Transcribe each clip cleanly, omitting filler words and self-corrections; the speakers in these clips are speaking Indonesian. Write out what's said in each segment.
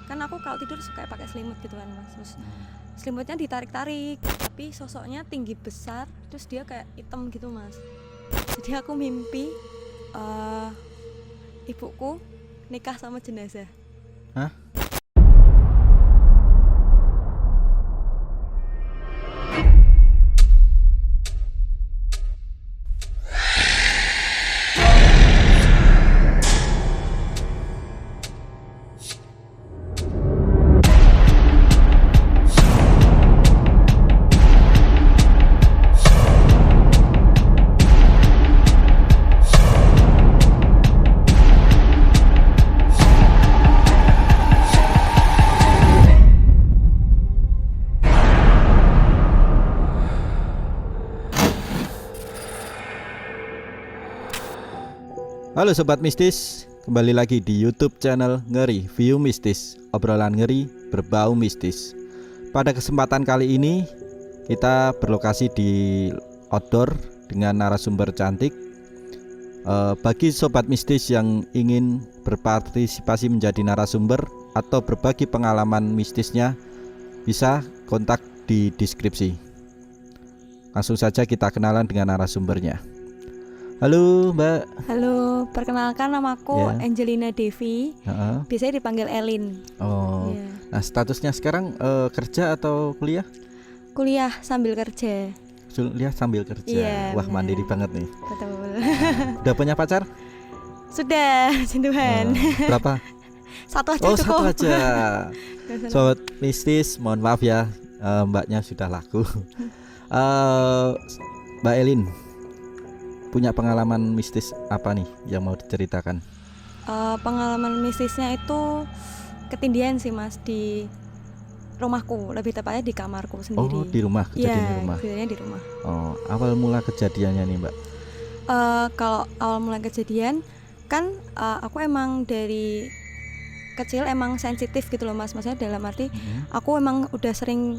kan aku kalau tidur suka pakai selimut gitu kan mas, terus selimutnya ditarik-tarik tapi sosoknya tinggi besar, terus dia kayak hitam gitu mas. Jadi aku mimpi ibuku nikah sama jenazah. Hah? Halo Sobat Mistis, kembali lagi di YouTube channel Ngeri View Mistis, obrolan ngeri berbau mistis. Pada kesempatan kali ini kita berlokasi di outdoor dengan narasumber cantik. Bagi Sobat Mistis yang ingin berpartisipasi menjadi narasumber atau berbagi pengalaman mistisnya, bisa kontak di deskripsi. Langsung saja kita kenalan dengan narasumbernya. Halo Mbak. Halo, perkenalkan namaku Ya. Angelina Devi, biasanya dipanggil Elin. Oh, Ya. nah statusnya sekarang kerja atau kuliah? Kuliah sambil kerja. Kuliah sambil kerja. Iya, Wah, benar. mandiri banget nih. Betul. Udah punya pacar? Sudah, Tuhan. Berapa? Satu aja Oh, cukup. satu aja. Sobat Mistis, mohon maaf ya, mbaknya sudah laku. Mbak Elin, punya pengalaman mistis apa nih yang mau diceritakan? Pengalaman mistisnya itu ketindihan sih mas, di rumahku, lebih tepatnya di kamarku sendiri. Oh, di rumah, kejadian di rumah. kejadiannya di rumah. Oh, awal mula kejadiannya nih Mbak. Kalau awal mulai kejadian kan aku emang dari kecil emang sensitif gitu loh mas, maksudnya dalam arti aku emang udah sering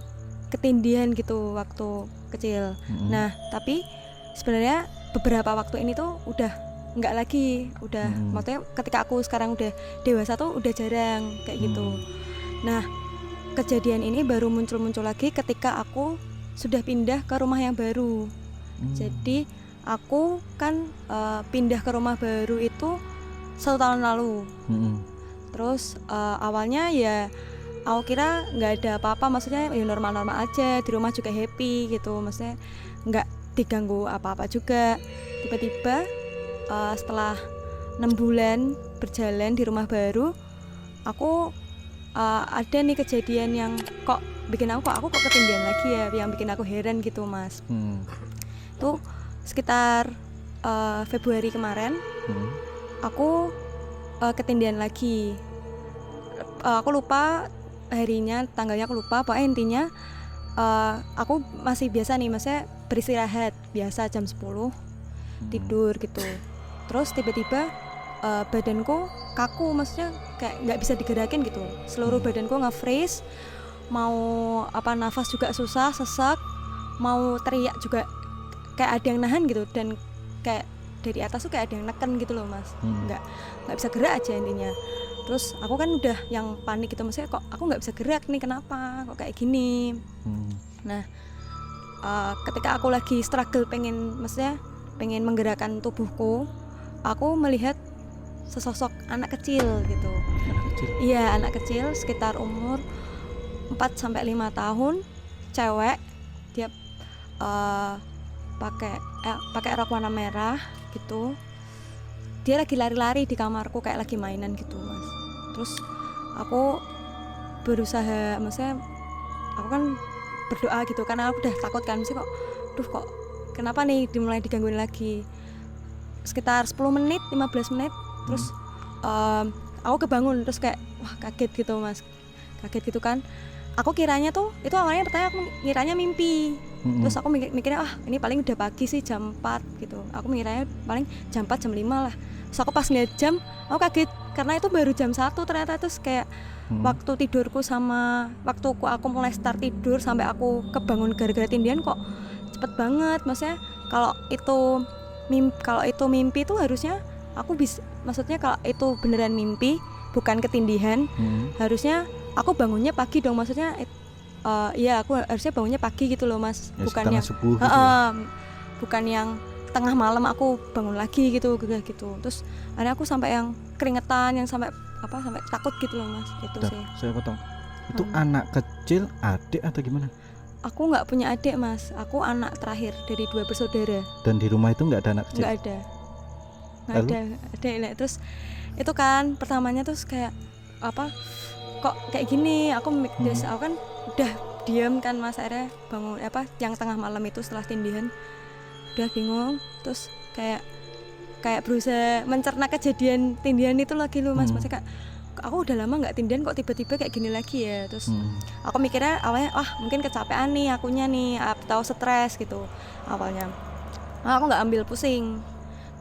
ketindihan gitu waktu kecil. Nah tapi sebenarnya beberapa waktu ini tuh udah nggak lagi, udah maksudnya ketika aku sekarang udah dewasa tuh udah jarang kayak gitu. Nah kejadian ini baru muncul lagi ketika aku sudah pindah ke rumah yang baru. Jadi aku kan pindah ke rumah baru itu 1 tahun lalu. Terus awalnya ya aku kira nggak ada apa-apa, maksudnya ya normal-normal aja, di rumah juga happy gitu, maksudnya nggak diganggu apa-apa juga. Tiba-tiba setelah 6 bulan berjalan di rumah baru, aku ada nih kejadian yang kok bikin aku kok ketindihan lagi ya, yang bikin aku heran gitu mas. Tuh sekitar Februari kemarin aku ketindihan lagi. Aku lupa harinya, tanggalnya aku lupa, pokoknya intinya aku masih biasa nih, maksudnya beristirahat biasa jam 10 tidur gitu. Terus tiba-tiba badanku kaku, maksudnya kayak nggak bisa digerakin gitu, seluruh badanku nge-freeze, mau nafas juga susah, sesak, mau teriak juga kayak ada yang nahan gitu, dan kayak dari atas tuh kayak ada yang neken gitu loh mas. nggak bisa gerak aja intinya. Terus aku kan udah yang panik gitu, maksudnya kok aku nggak bisa gerak nih, kenapa kok kayak gini. Nah ketika aku lagi struggle pengen menggerakkan tubuhku, aku melihat sesosok anak kecil gitu. Iya, anak kecil sekitar umur 4-5 tahun, cewek, dia pakai rok warna merah gitu. Dia lagi lari-lari di kamarku kayak lagi mainan gitu mas. Terus aku berusaha, maksudnya aku kan berdoa gitu karena aku udah takut kan, mesti kok kenapa nih dimulai digangguin lagi. Sekitar 10 menit 15 menit terus aku kebangun, terus kayak wah kaget gitu mas, kaget gitu kan. Aku kiranya tuh, itu awalnya pertanyaan aku ngiranya mimpi. Terus aku mikirnya ini paling udah pagi sih, jam 4 gitu. Aku mikirnya paling jam 4 jam 5 lah. Terus aku pas ngeliat jam, aku kaget karena itu baru jam 1 ternyata. Terus kayak waktu tidurku sama waktu aku mulai start tidur sampai aku kebangun gara-gara tindihan kok cepet banget. Maksudnya kalau itu mimpi tuh harusnya aku bisa, maksudnya kalau itu beneran mimpi bukan ketindihan, harusnya aku bangunnya pagi dong, maksudnya iya aku harusnya bangunnya pagi gitu loh Mas, Ya, bukan setengah yang subuh gitu ya. bukan yang tengah malam aku bangun lagi gitu gitu. Terus akhirnya aku sampai yang keringetan, yang sampai sampai takut gitu loh Mas, itu Bentar, sih. saya potong. Itu anak kecil, adik atau gimana? Aku nggak punya adik Mas, aku anak terakhir dari 2 bersaudara. Dan di rumah itu nggak ada anak kecil? Nggak ada Lalu? adik. Terus itu kan pertamanya terus kayak kok kayak gini, aku kan udah diam kan Mas, akhirnya bangun yang tengah malam itu setelah tindihan udah bingung, terus kayak berusaha mencerna kejadian tindihan itu lagi loh Mas. Maksudnya aku udah lama nggak tindihan kok tiba-tiba kayak gini lagi ya. Terus aku mikirnya awalnya mungkin kecapean nih akunya nih atau stres gitu awalnya. Aku nggak ambil pusing.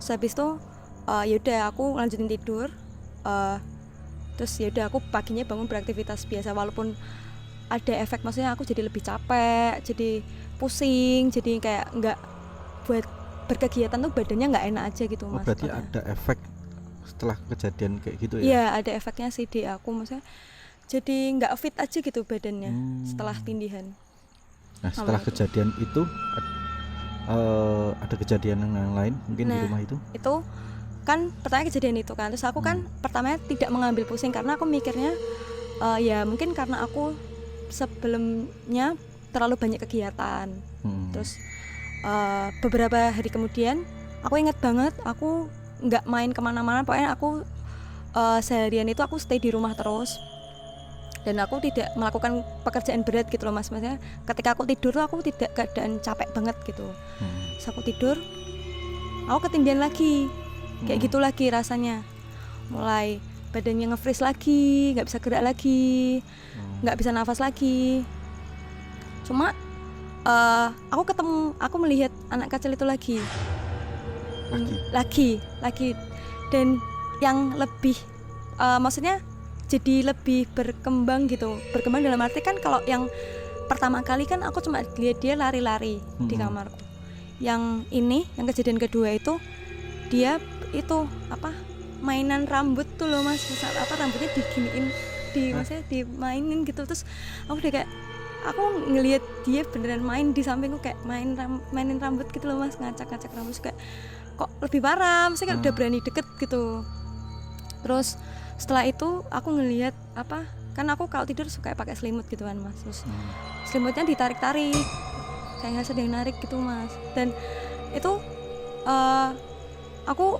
Terus habis itu yaudah aku lanjutin tidur. Terus yaudah aku paginya bangun beraktivitas biasa, walaupun ada efek, maksudnya aku jadi lebih capek, jadi pusing, jadi kayak nggak buat berkegiatan tuh badannya nggak enak aja gitu Mas. Berarti ada efek setelah kejadian kayak gitu ya? Iya ada efeknya sih di aku, maksudnya jadi nggak fit aja gitu badannya setelah tindihan. Nah setelah kejadian itu ada kejadian yang lain mungkin di rumah itu? Itu kan pertama kejadian itu kan, terus aku kan pertamanya tidak mengambil pusing karena aku mikirnya ya mungkin karena aku sebelumnya terlalu banyak kegiatan. Terus beberapa hari kemudian aku ingat banget aku nggak main kemana-mana, pokoknya aku seharian itu aku stay di rumah terus dan aku tidak melakukan pekerjaan berat gitu loh Mas. Maksudnya ketika aku tidur aku tidak keadaan capek banget gitu. Terus aku tidur, aku ketindihan lagi kayak gitu lagi rasanya, mulai badannya nge-freeze lagi, nggak bisa gerak lagi, nggak bisa nafas lagi. Cuma aku melihat anak kecil itu lagi dan yang lebih maksudnya jadi lebih berkembang dalam arti kan kalau yang pertama kali kan aku cuma lihat dia lari-lari di kamarku. Yang ini yang kejadian kedua itu dia itu mainan rambut tuh loh Mas, misal rambutnya diginiin maksudnya dimainin gitu. Terus aku udah kayak aku ngelihat dia beneran main di sampingku, kayak mainin rambut gitu loh Mas, ngacak-ngacak rambut, kayak kok lebih parah, maksudnya kan udah berani deket gitu. Terus setelah itu aku ngelihat kan aku kalau tidur suka pakai selimut gitu kan Mas, terus selimutnya ditarik-tarik kayak nggak sedang narik gitu Mas. Dan itu aku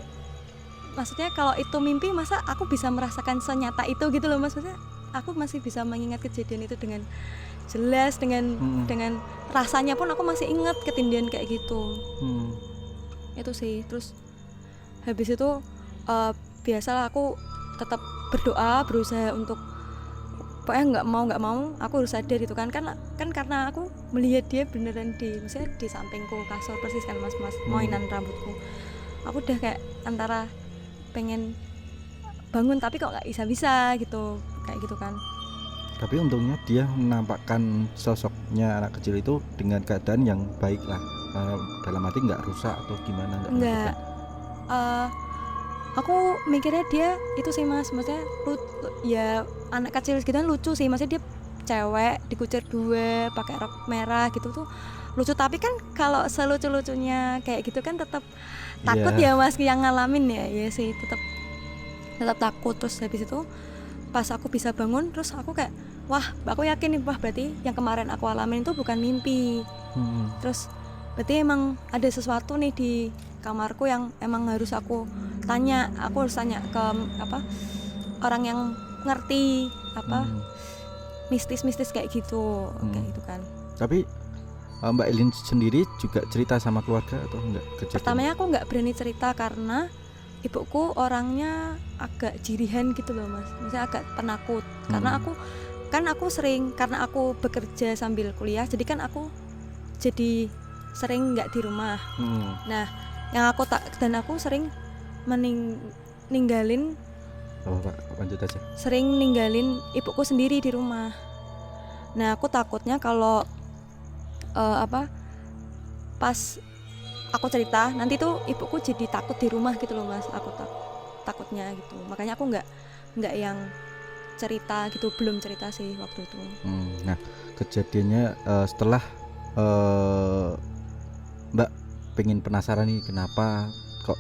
maksudnya kalau itu mimpi masa aku bisa merasakan senyata itu gitu loh Mas, maksudnya aku masih bisa mengingat kejadian itu dengan jelas, dengan rasanya pun aku masih ingat ketindihan kayak gitu. Itu sih. Terus habis itu biasalah aku tetap berdoa, berusaha untuk pokoknya nggak mau aku harus sadar itu kan karena aku melihat dia beneran maksudnya di sampingku kasur persis kan Mas mainan rambutku. Aku udah kayak antara pengen bangun tapi kok nggak bisa gitu, kayak gitu kan. Tapi untungnya dia menampakkan sosoknya anak kecil itu dengan keadaan yang baik lah, dalam arti nggak rusak atau gimana? Nggak. Aku mikirnya dia itu sih Mas, maksudnya ya anak kecil gitu kan lucu sih, maksudnya dia cewek dikucir 2 pakai rok merah gitu tuh lucu. Tapi kan kalau selucu-lucunya kayak gitu kan tetap takut ya Mas yang ngalamin ya sih, tetap takut. Terus habis itu pas aku bisa bangun, terus aku kayak aku yakin nih berarti yang kemarin aku alamin itu bukan mimpi. Terus berarti emang ada sesuatu nih di kamarku yang emang harus aku harus tanya ke orang yang ngerti mistis kayak gitu. Kayak gitu kan. Tapi Mbak Elin sendiri juga cerita sama keluarga atau enggak kejadian? Pertamanya aku nggak berani cerita karena ibuku orangnya agak jirihan gitu loh Mas, maksudnya agak penakut. Karena aku sering, karena aku bekerja sambil kuliah, jadi kan aku jadi sering nggak di rumah. Nah yang aku sering ninggalin lanjut aja. Sering ninggalin ibuku sendiri di rumah. Nah aku takutnya kalau pas aku cerita nanti tuh ibuku jadi takut di rumah gitu loh Mas. Aku takutnya gitu. Makanya aku nggak yang cerita gitu, belum cerita sih waktu itu. Nah kejadiannya setelah Mbak pengen penasaran nih kenapa kok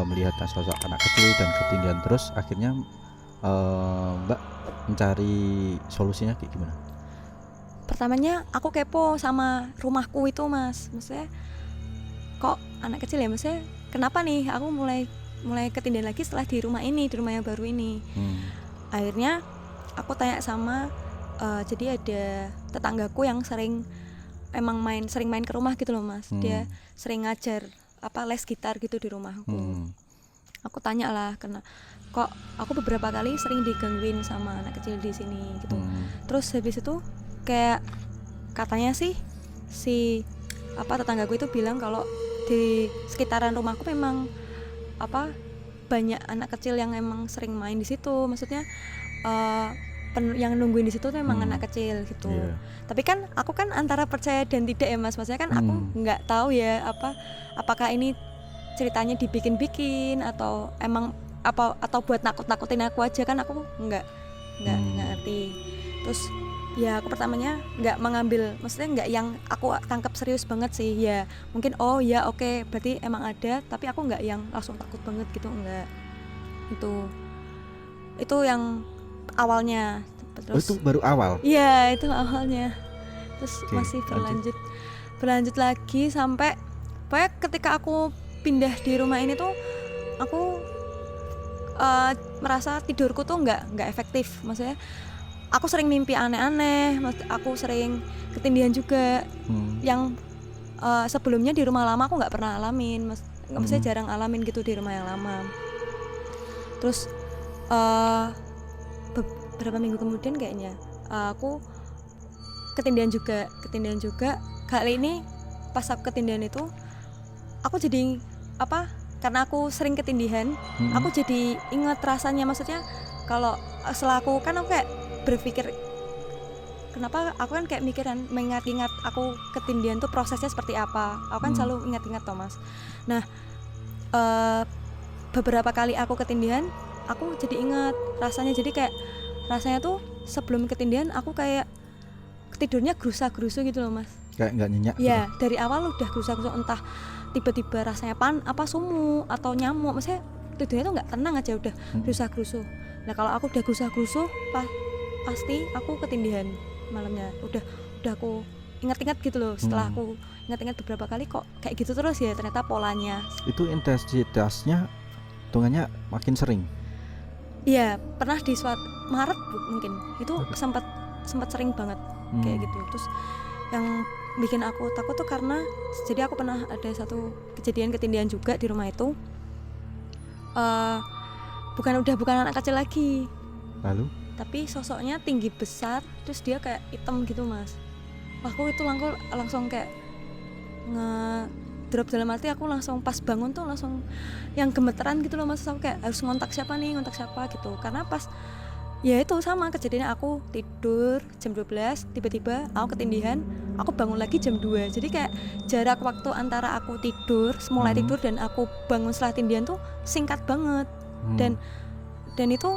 melihat sosok anak kecil dan ketindihan terus, akhirnya Mbak mencari solusinya kayak gimana? Pertamanya aku kepo sama rumahku itu Mas, maksudnya kok anak kecil ya, maksudnya kenapa nih aku mulai ketindihan lagi setelah di rumah ini, di rumah yang baru ini. Akhirnya aku tanya sama jadi ada tetanggaku yang sering main ke rumah gitu loh Mas. Dia sering ngajar les gitar gitu di rumahku. Aku tanya lah, kok aku beberapa kali sering digangguin sama anak kecil di sini gitu. Terus habis itu kayak katanya sih si tetanggaku itu bilang kalau di sekitaran rumahku memang banyak anak kecil yang emang sering main di situ. Maksudnya yang nungguin di situ tuh memang anak kecil gitu. Tapi kan aku kan antara percaya dan tidak ya Mas. Maksudnya kan aku nggak tahu ya apakah ini ceritanya dibikin-bikin atau emang atau buat nakut-nakutin aku aja, kan aku nggak ngerti. Terus ya aku pertamanya nggak mengambil, maksudnya nggak yang aku tangkap serius banget sih, ya mungkin oke, berarti emang ada, tapi aku nggak yang langsung takut banget gitu, enggak. Itu yang awalnya. Terus itu baru awal? Iya, itu awalnya. Terus masih berlanjut lagi sampai pokoknya ketika aku pindah di rumah ini tuh aku merasa tidurku tuh nggak efektif. Maksudnya aku sering mimpi aneh-aneh, aku sering ketindihan juga yang sebelumnya di rumah lama aku nggak pernah alamin, maksudnya jarang alamin gitu di rumah yang lama. Terus beberapa minggu kemudian kayaknya aku ketindihan juga. Kali ini pas aku ketindihan itu aku jadi karena aku sering ketindihan, aku jadi ingat rasanya. Maksudnya kalau setelah aku kayak berpikir, kenapa aku kan kayak mikiran mengingat-ingat aku ketindihan tuh prosesnya seperti apa. Aku kan selalu ingat-ingat Thomas. Nah beberapa kali aku ketindihan aku jadi ingat rasanya. Jadi kayak rasanya tuh sebelum ketindihan aku kayak tidurnya gerusa-gerusu gitu loh Mas. Kayak nggak nyenyak ya gitu. Dari awal udah gerusa-gerusu, entah tiba-tiba rasanya sumuk atau nyamuk. Maksudnya tidurnya tuh nggak tenang aja, udah gerusa-gerusu. Nah kalau aku udah gerusa-gerusu pasti aku ketindihan malamnya. Udah aku ingat-ingat gitu loh. Setelah aku ingat-ingat beberapa kali, kok kayak gitu terus ya ternyata polanya. Itu intensitasnya hitungannya makin sering? Iya, pernah di Maret mungkin itu sempat sering banget kayak gitu. Terus yang bikin aku takut tuh karena jadi aku pernah ada satu kejadian ketindihan juga di rumah itu. Bukan anak kecil lagi. Lalu? Tapi sosoknya tinggi besar, terus dia kayak hitam gitu Mas. Aku itu langsung kayak drop, dalam arti aku langsung pas bangun tuh langsung yang gemeteran gitu loh Mas. Aku kayak harus ngontak siapa gitu. Karena pas ya itu sama kejadiannya, aku tidur jam 12, tiba-tiba aku ketindihan, aku bangun lagi jam 2. Jadi kayak jarak waktu antara aku mulai tidur dan aku bangun setelah tindihan tuh singkat banget. Dan itu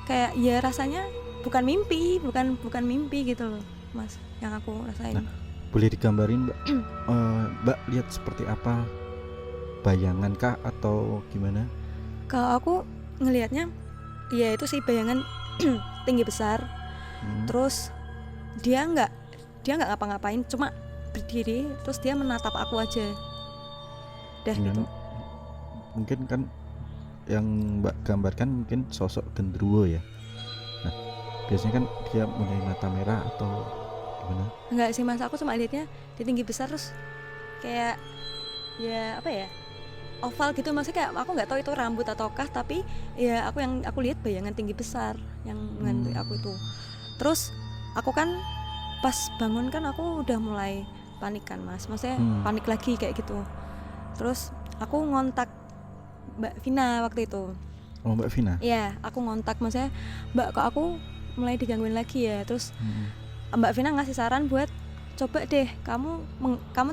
kayak ya rasanya bukan mimpi gitu loh Mas yang aku rasain. Nah, boleh digambarin Mbak? Mbak lihat seperti apa? Bayangan kah atau gimana? Kalau aku ngelihatnya ya itu sih bayangan tinggi besar. Terus dia nggak ngapa-ngapain, cuma berdiri terus dia menatap aku aja. Gitu. Mungkin kan yang Mbak gambarkan mungkin sosok genderuwo ya. Nah, biasanya kan dia punya mata merah atau gimana? Enggak sih Mas, aku cuma lihatnya dia tinggi besar terus kayak ya oval gitu. Maksudnya kayak aku nggak tahu itu rambut ataukah, tapi ya aku lihat bayangan tinggi besar yang mengantui aku itu. Terus aku kan pas bangun kan aku udah mulai panik kan Mas, maksudnya panik lagi kayak gitu. Terus aku ngontak Mbak Vina waktu itu. Oh Mbak Vina? Iya, aku ngontak, maksudnya Mbak kok aku mulai digangguin lagi ya. Terus Mbak Vina ngasih saran buat coba deh kamu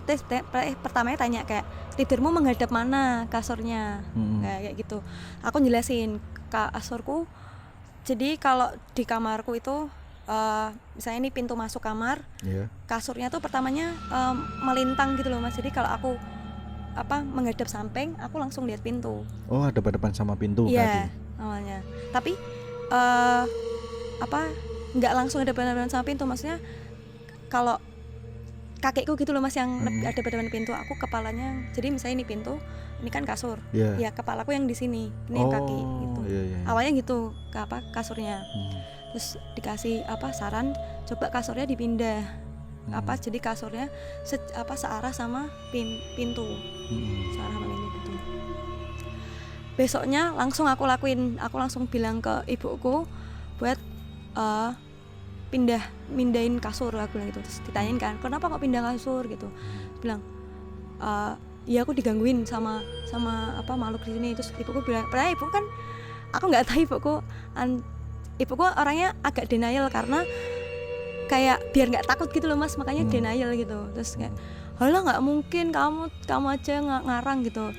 tes pertamanya tanya kayak tidurmu menghadap mana kasurnya, kayak gitu. Aku jelasin kasurku Jadi kalau di kamarku itu misalnya ini pintu masuk kamar, kasurnya tuh pertamanya melintang gitu loh Mas. Jadi kalau aku menghadap samping, aku langsung lihat pintu. Oh, ada depan sama pintu Iya, tadi. awalnya. Tapi nggak langsung ada depan sama pintu. Maksudnya kalau kakekku gitu loh Mas yang ada depan pintu, aku kepalanya. Jadi misalnya ini pintu, ini kan kasur. Ya kepalaku yang di sini, ini yang kaki gitu. Awalnya gitu kasurnya. Terus dikasih saran coba kasurnya dipindah. Jadi kasurnya searah sama pintu. Searah sama pintu. Besoknya langsung aku langsung bilang ke ibuku buat mindahin kasur, aku bilang gitu. Terus ditanyain kan, kenapa kok pindah kasur gitu. Bilang ya aku digangguin sama makhluk di sini. Terus ibuku bilang, padahal ibu kan aku nggak tahu ibuku orangnya agak denial karena kayak biar nggak takut gitu loh Mas, makanya denial gitu. Terus kayak halah nggak mungkin, kamu aja ngarang gitu.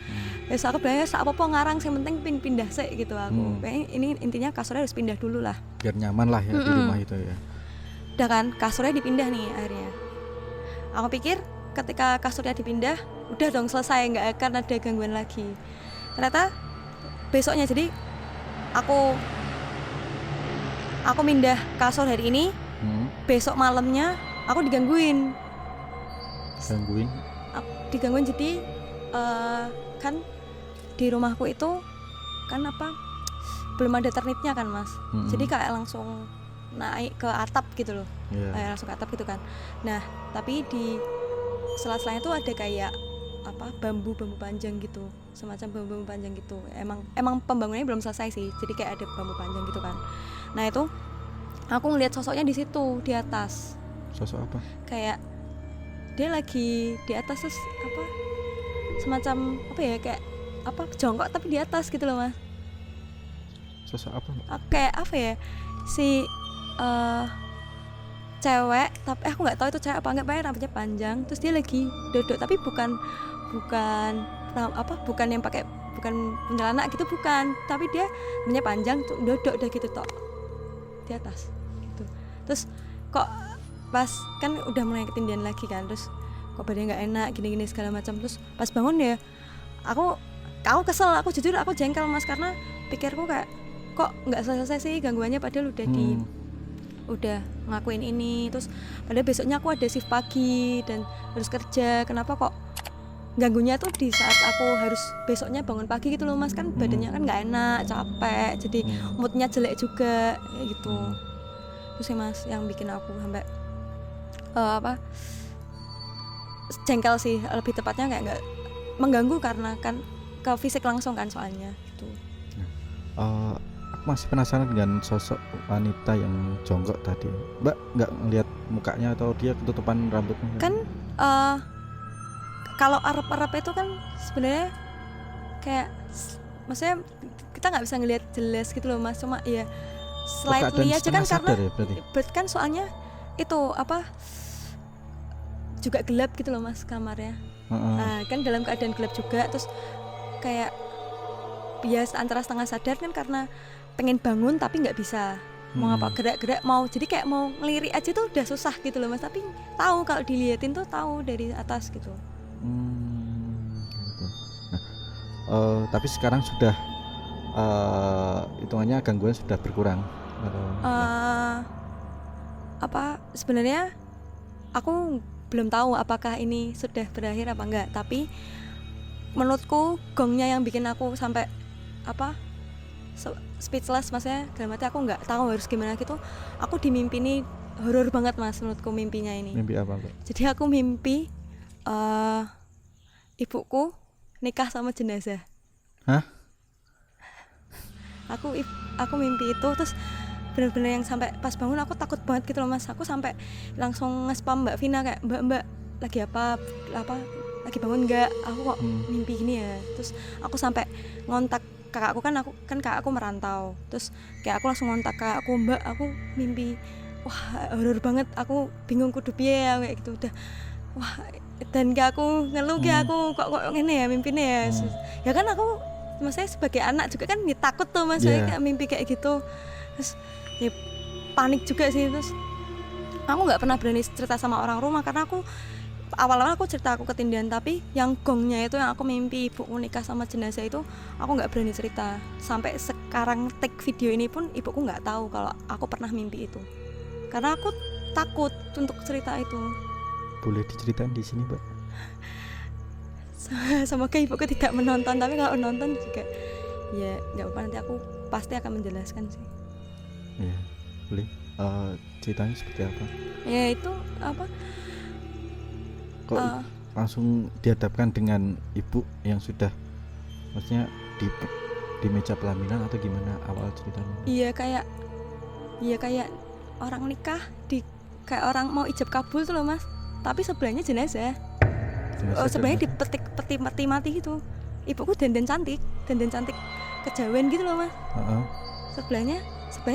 Terus aku bilangnya apa ngarang, yang penting pindah sih gitu aku. Kayaknya ini intinya kasurnya harus pindah dulu lah biar nyaman lah ya di rumah itu ya. Udah kan kasurnya dipindah nih akhirnya. Aku pikir ketika kasurnya dipindah udah dong selesai, nggak akan ada gangguan lagi. Ternyata besoknya, jadi aku pindah kasur hari ini, besok malamnya aku digangguin. Jadi kan di rumahku itu kan belum ada ternitnya kan Mas. Jadi kayak langsung naik ke atap gitu loh. Langsung ke atap gitu kan. Nah tapi di sela-selanya tuh ada kayak bambu panjang gitu, semacam bambu panjang gitu. Emang pembangunannya belum selesai sih, jadi kayak ada bambu panjang gitu kan. Nah itu aku ngeliat sosoknya di situ di atas. Sosok apa? Kayak dia lagi di atas, terus semacam kayak jongkok tapi di atas gitu loh Mas. Sosok apa Mbak? Kayak si cewek, tapi aku nggak tahu itu cewek apa enggak, rambutnya panjang, terus dia lagi duduk, tapi bukan yang pakai, bukan celana gitu, bukan, tapi dia rambutnya panjang tuh duduk udah gitu tok di atas gitu. Terus kok pas kan udah mulai ketindihan lagi kan, terus kok badannya nggak enak gini segala macam. Terus pas bangun ya aku kesel, aku jujur aku jengkel Mas, karena pikirku kayak kok nggak selesai sih gangguannya, padahal udah ngakuin ini. Terus padahal besoknya aku ada shift pagi dan harus kerja, kenapa kok ganggunya tuh di saat aku harus besoknya bangun pagi gitu loh Mas. Kan badannya kan nggak enak, capek, jadi moodnya jelek juga kayak gitu. Terus sih Mas yang bikin aku sampai jengkel sih, lebih tepatnya kayak nggak mengganggu karena kan ke fisik langsung kan soalnya gitu. Aku masih penasaran dengan sosok wanita yang jongkok tadi. Mbak nggak ngelihat mukanya atau dia ketutupan rambutnya? Kan kalau Arab itu kan sebenarnya kayak, maksudnya kita nggak bisa ngelihat jelas gitu loh Mas, cuma ya slightly aja kan, karena ya, berarti kan soalnya itu juga gelap gitu loh Mas kamarnya. Nah, kan dalam keadaan gelap juga, terus kayak biasa antara setengah sadar kan karena pengen bangun tapi nggak bisa mau gerak-gerak, mau jadi kayak mau ngelirik aja tuh udah susah gitu loh Mas, tapi tahu kalau diliatin tuh tahu dari atas gitu. Gitu. Nah, tapi sekarang sudah hitungannya gangguan sudah berkurang. Sebenarnya aku belum tahu apakah ini sudah berakhir apa enggak, tapi menurutku gongnya yang bikin aku sampai speechless, maksudnya dalam hati aku nggak tahu harus gimana gitu. Aku di mimpi ini horor banget Mas menurutku mimpinya ini. Mimpi apa Mbak? Jadi aku mimpi ibuku nikah sama jenazah. Hah? Aku mimpi itu, terus benar-benar yang sampai pas bangun aku takut banget gitu loh Mas. Aku sampai langsung nge-spam Mbak Vina kayak, Mbak lagi apa lagi bangun nggak? Aku kok mimpi gini ya. Terus aku sampai ngontak kakakku, kan kakakku merantau. Terus kayak aku langsung ngontak kakakku, Mbak aku mimpi, wah horor banget, aku bingung kudu piye ya kayak gitu. Udah wah, dan kayak aku ngeluh kayak aku kok ngene ya mimpine ya. Ya kan aku maksudnya sebagai anak juga kan takut tuh Mas, kayak mimpi kayak gitu. Terus ya panik juga sih. Terus aku nggak pernah berani cerita sama orang rumah karena aku awal-awal aku cerita aku ketindihan, tapi yang gongnya itu yang aku mimpi ibuku nikah sama jenazah itu aku nggak berani cerita. Sampai sekarang take video ini pun ibuku nggak tahu kalau aku pernah mimpi itu karena aku takut untuk cerita itu. Boleh diceritain di sini, Mbak? Semoga ibuku tidak menonton, tapi kalau nonton juga ya nggak apa-apa, nanti aku pasti akan menjelaskan sih. Ya, boleh. Ceritanya seperti apa? Ya itu apa? Kok langsung dihadapkan dengan ibu yang sudah, maksudnya di meja pelaminan atau gimana awal ceritanya? Iya kayak orang nikah kayak orang mau ijab kabul tuh loh Mas, tapi sebelahnya jenazah. Sebelahnya peti mati gitu. Ibuku dandan cantik kejawen gitu loh Mas. Sebelahnya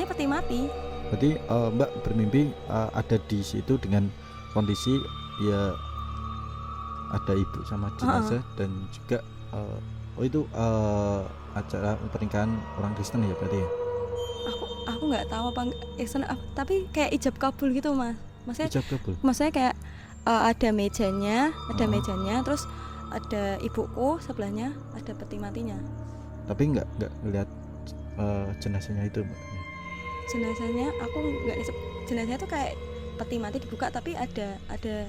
peti mati. Berarti Mbak bermimpi ada di situ dengan kondisi ya ada ibu sama jenazah dan juga itu acara pernikahan orang Kristen ya berarti ya? Aku nggak tahu apa Kristen, tapi kayak ijab kabul gitu Mas. Maksudnya ijab kabul? Maksudnya kayak ada mejanya, terus ada ibuku sebelahnya ada peti matinya. Tapi nggak ngeliat jenazahnya itu Mbak? Jenazahnya aku nggak, jenazahnya tuh kayak peti mati dibuka tapi ada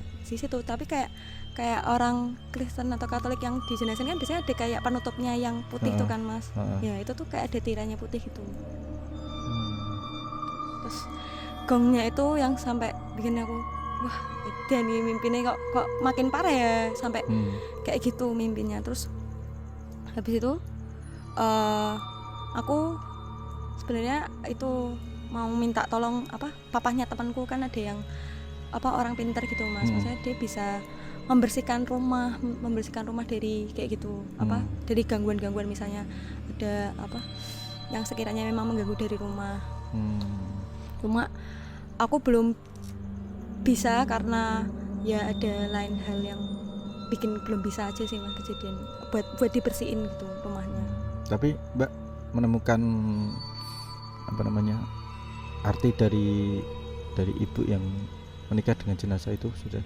di situ, tapi kayak orang Kristen atau Katolik yang di jenazah kan biasanya ada kayak penutupnya yang putih tuh kan Mas. Ya itu tuh kayak ada tiranya putih gitu. Terus gongnya itu yang sampai bikin aku wah dan nih mimpinya kok makin parah ya sampai kayak gitu mimpinya. Terus habis itu aku sebenarnya itu mau minta tolong papahnya temanku, kan ada yang orang pintar gitu Mas. Maksudnya dia bisa membersihkan rumah dari kayak gitu dari gangguan misalnya ada yang sekiranya memang mengganggu dari rumah. Cuma aku belum bisa karena ya ada lain hal yang bikin belum bisa aja sih Mas kejadian buat dibersihin gitu rumahnya. Tapi Mbak menemukan arti dari ibu yang menikah dengan jenazah itu sudah?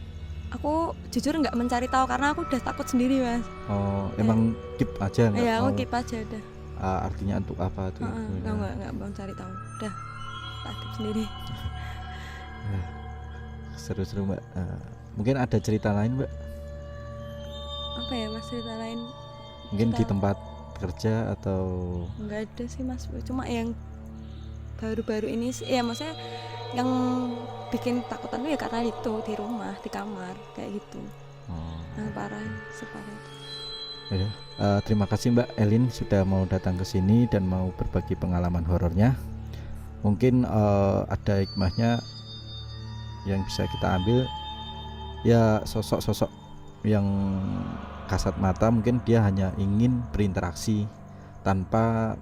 Aku jujur nggak mencari tahu karena aku udah takut sendiri Mas. Emang keep aja nggak? Iya aku keep aja udah. Artinya untuk apa tuh? Nggak mau cari tahu, udah takut sendiri. Seru-seru Mbak. Mungkin ada cerita lain Mbak? Apa ya Mas cerita lain? Mungkin di tempat kerja atau? Nggak ada sih Mas, cuma yang baru-baru ini sih ya, maksudnya yang bikin takutan tuh ya karena itu di rumah, di kamar kayak gitu. Yang parah separah itu. Ya, terima kasih Mbak Elin sudah mau datang ke sini dan mau berbagi pengalaman horornya. Mungkin ada hikmahnya yang bisa kita ambil ya, sosok-sosok yang kasat mata mungkin dia hanya ingin berinteraksi tanpa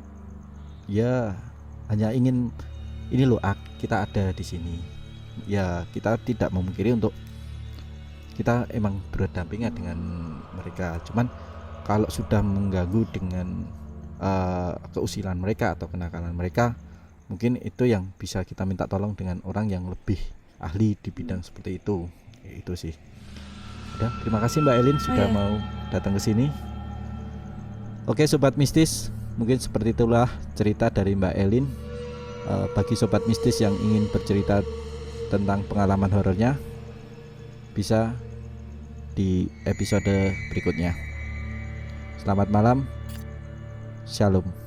ya hanya ingin ini loh kita ada di sini. Ya kita tidak memungkiri untuk kita emang berdampingan dengan mereka, cuman kalau sudah mengganggu dengan keusilan mereka atau kenakalan mereka, mungkin itu yang bisa kita minta tolong dengan orang yang lebih ahli di bidang seperti itu. Itu sih. Udah, terima kasih Mbak Elin sudah mau datang ke sini. Oke Sobat Mistis, mungkin seperti itulah cerita dari Mbak Elin. Bagi Sobat Mistis yang ingin bercerita tentang pengalaman horornya, bisa di episode berikutnya. Selamat malam, Shalom.